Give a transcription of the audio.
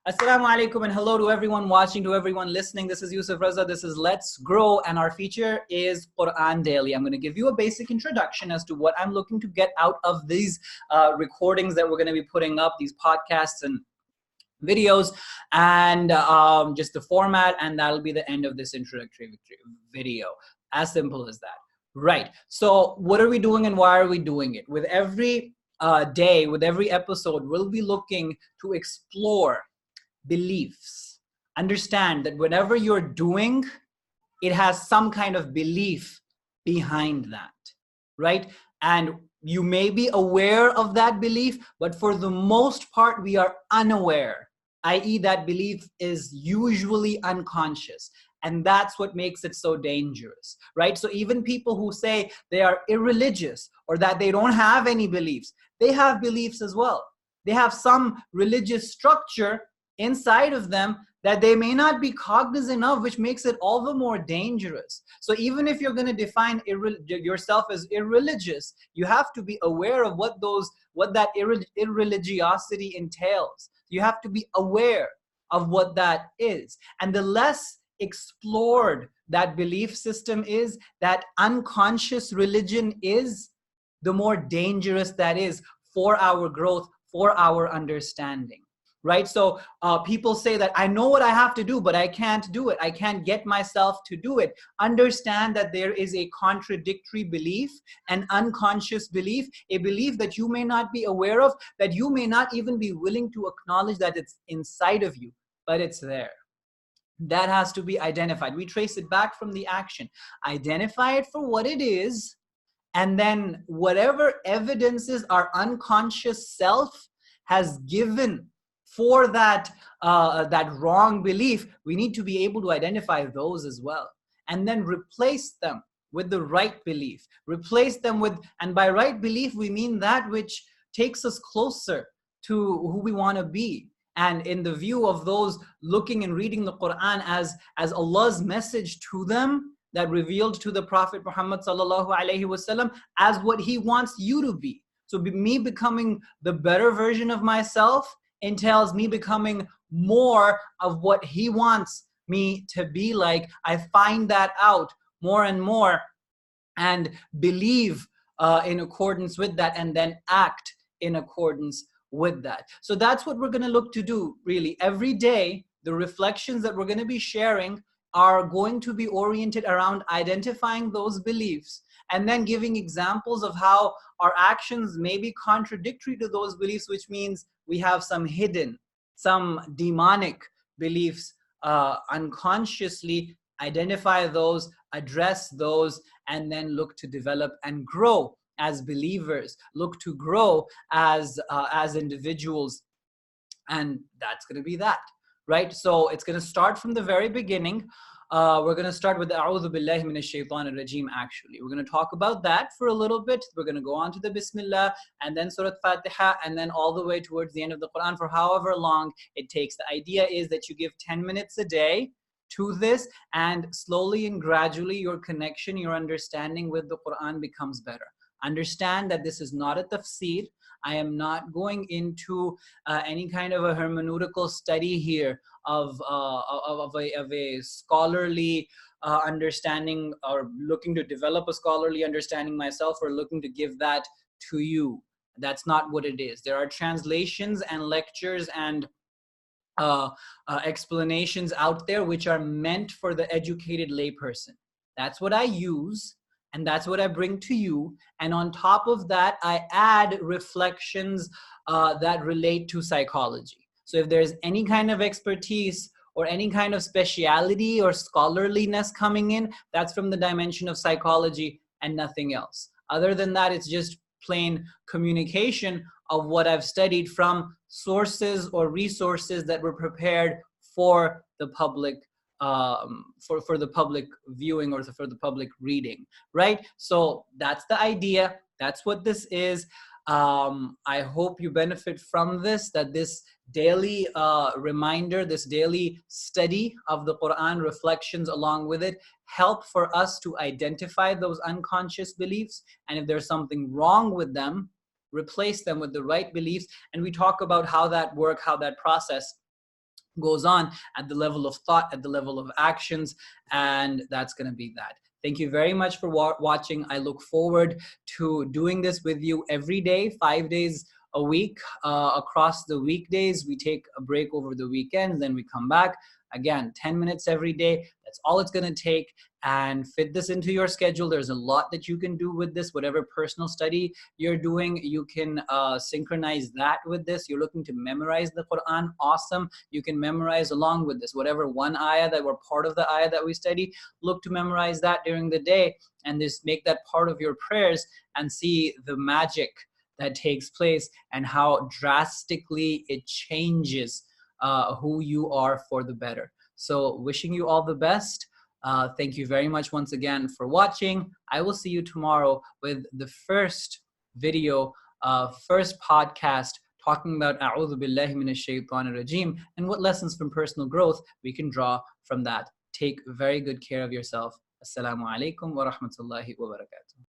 Assalamu alaikum and hello to everyone watching, to everyone listening. This is Yousuf, Raza. This is Let's Grow, and our feature is Qur'an Daily. I'm going to give you a basic introduction as to what I'm looking to get out of these recordings that we're going to be putting up, these podcasts and videos, and just the format, and that'll be the end of this introductory video. As simple as that. Right. So what are we doing and why are we doing it? With every day, with every episode, we'll be looking to explore beliefs. Understand that whatever you're doing, it has some kind of belief behind that, right? And you may be aware of that belief, but for the most part, we are unaware, i.e. that belief is usually unconscious. And that's what makes it so dangerous, right? So even people who say they are irreligious or that they don't have any beliefs, they have beliefs as well. They have some religious structure inside of them that they may not be cognizant of, which makes it all the more dangerous. So even if you're going to define yourself as irreligious, you have to be aware of what that irreligiosity entails. You have to be aware of what that is. And the less explored that belief system is, that unconscious religion is, the more dangerous that is for our growth, for our understanding. Right? So people say that I know what I have to do, but I can't do it. I can't get myself to do it. Understand that there is a contradictory belief, an unconscious belief, a belief that you may not be aware of, that you may not even be willing to acknowledge that it's inside of you, but it's there. That has to be identified. We trace it back from the action. Identify it for what it is, and then whatever evidences our unconscious self has given for that wrong belief, we need to be able to identify those as well, and then replace them with the right belief. Replace them with, and by right belief, we mean that which takes us closer to who we want to be. And in the view of those looking and reading the Qur'an as Allah's message to them, that revealed to the Prophet Muhammad sallallahu alaihi wasallam as what he wants you to be. So me becoming the better version of myself entails me becoming more of what he wants me to be like. I find that out more and more and believe in accordance with that, and then act in accordance with that. So that's what we're going to look to do really every day. The reflections that we're going to be sharing are going to be oriented around identifying those beliefs and then giving examples of how our actions may be contradictory to those beliefs, which means we have some hidden, some demonic beliefs unconsciously. Identify those, address those, and then look to develop and grow as believers, look to grow as individuals. And that's going to be that, right? So it's going to start from the very beginning. We're going to start with the A'udhu Billahi Minash Shaitanir Rajeem actually. We're going to talk about that for a little bit. We're going to go on to the Bismillah and then Surah Fatiha and then all the way towards the end of the Quran for however long it takes. The idea is that you give 10 minutes a day to this, and slowly and gradually your connection, your understanding with the Quran becomes better. Understand that this is not a tafsir. I am not going into any kind of a hermeneutical study here of a scholarly understanding, or looking to develop a scholarly understanding myself, or looking to give that to you. That's not what it is. There are translations and lectures and explanations out there which are meant for the educated layperson. That's what I use. And that's what I bring to you. And on top of that, I add reflections that relate to psychology. So if there's any kind of expertise or any kind of speciality or scholarliness coming in, that's from the dimension of psychology and nothing else. Other than that, it's just plain communication of what I've studied from sources or resources that were prepared for the public for the public viewing or for the public reading, right? So that's the idea. That's what this is. I hope you benefit from this, that this daily reminder, this daily study of the Quran, reflections along with it, help for us to identify those unconscious beliefs. And if there's something wrong with them, replace them with the right beliefs. And we talk about how that work, how that process goes on at the level of thought, at the level of actions, and that's going to be that. Thank you very much for watching. I look forward to doing this with you every day, 5 days a week, across the weekdays. We take a break over the weekends, then we come back. Again, 10 minutes every day. That's all it's going to take. And fit this into your schedule. There's a lot that you can do with this. Whatever personal study you're doing, you can synchronize that with this. You're looking to memorize the Qur'an. Awesome. You can memorize along with this. Whatever one ayah that were part of the ayah that we study, look to memorize that during the day and just make that part of your prayers and see the magic that takes place and how drastically it changes who you are for the better. So wishing you all the best. Thank you very much once again for watching. I will see you tomorrow with the first video, first podcast talking about A'udhu Billahi Minash Shaitanir Rajeem and what lessons from personal growth we can draw from that. Take very good care of yourself. Assalamu alaikum wa rahmatullahi wa barakatuh.